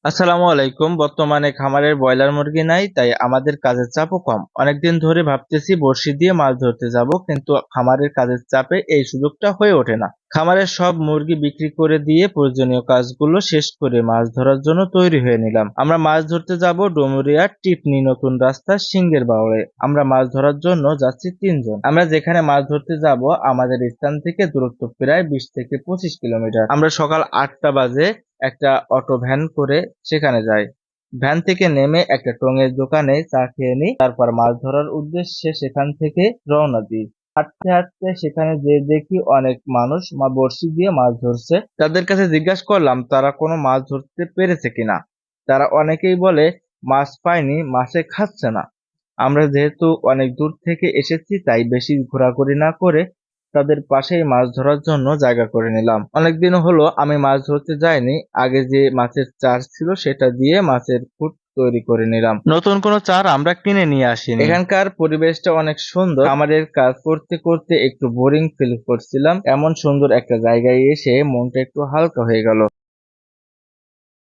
আসসালামু আলাইকুম। বর্তমানে খামারের ব্রয়লার মুরগি নাই, তাই আমাদের কাজের চাপও কম। অনেকদিন ধরে ভাবতেছি বড়শি দিয়ে মাছ ধরতে যাব, কিন্তু খামারের কাজের চাপে এই সুযোগটা হয়ে ওঠে না। খামারের সব মুরগি বিক্রি করে দিয়ে প্রয়োজনীয় কাজগুলো শেষ করে মাছ ধরার জন্য তৈরি হয়ে নিলাম। আমরা মাছ ধরতে যাব ডুমুরিয়া টিপনি নতুন রাস্তা সিংহের বাওড়ে। আমরা মাছ ধরার জন্য যাচ্ছি 3 জন। আমরা যেখানে মাছ ধরতে যাব আমাদের স্থান থেকে দূরত্ব প্রায় 20 থেকে 25 কিলোমিটার। আমরা সকাল 8টা বাজে একটা অটো ভ্যান করে সেখানে যাই। ভ্যান থেকে নেমে একটা টঙের দোকানে চা খেয়ে নিই, তারপর মাছ ধরার উদ্দেশ্যে সেখান থেকে রওনা দিই। হাঁটতে হাঁটতে সেখানে যে দেখি অনেক মানুষ বড়শি দিয়ে মাছ ধরছে। তাদের কাছে জিজ্ঞাসা করলাম তারা কোনো মাছ ধরতে পেরেছে কিনা। তারা অনেকেই বলে মাছ পায়নি, মাছে খাচ্ছে না। আমরা যেহেতু অনেক দূর থেকে এসেছি তাই বেশি ঘোরাঘুরি না করে তাদের পাশেই মাছ ধরার জন্য জায়গা করে নিলাম। অনেকদিন হলো আমি মাছ ধরতে যাইনি। আগে যে মাছের চার ছিল সেটা দিয়ে মাছের খুঁট তৈরি করে নিলাম। নতুন কোনো চার আমরা কিনে নিয়ে আসিনি। এখানকার পরিবেশটা অনেক সুন্দর। খামারের কাজ করতে করতে একটু বোরিং ফিল করছিলাম। এমন সুন্দর একটা জায়গায় এসে মনটা একটু হালকা হয়ে গেল।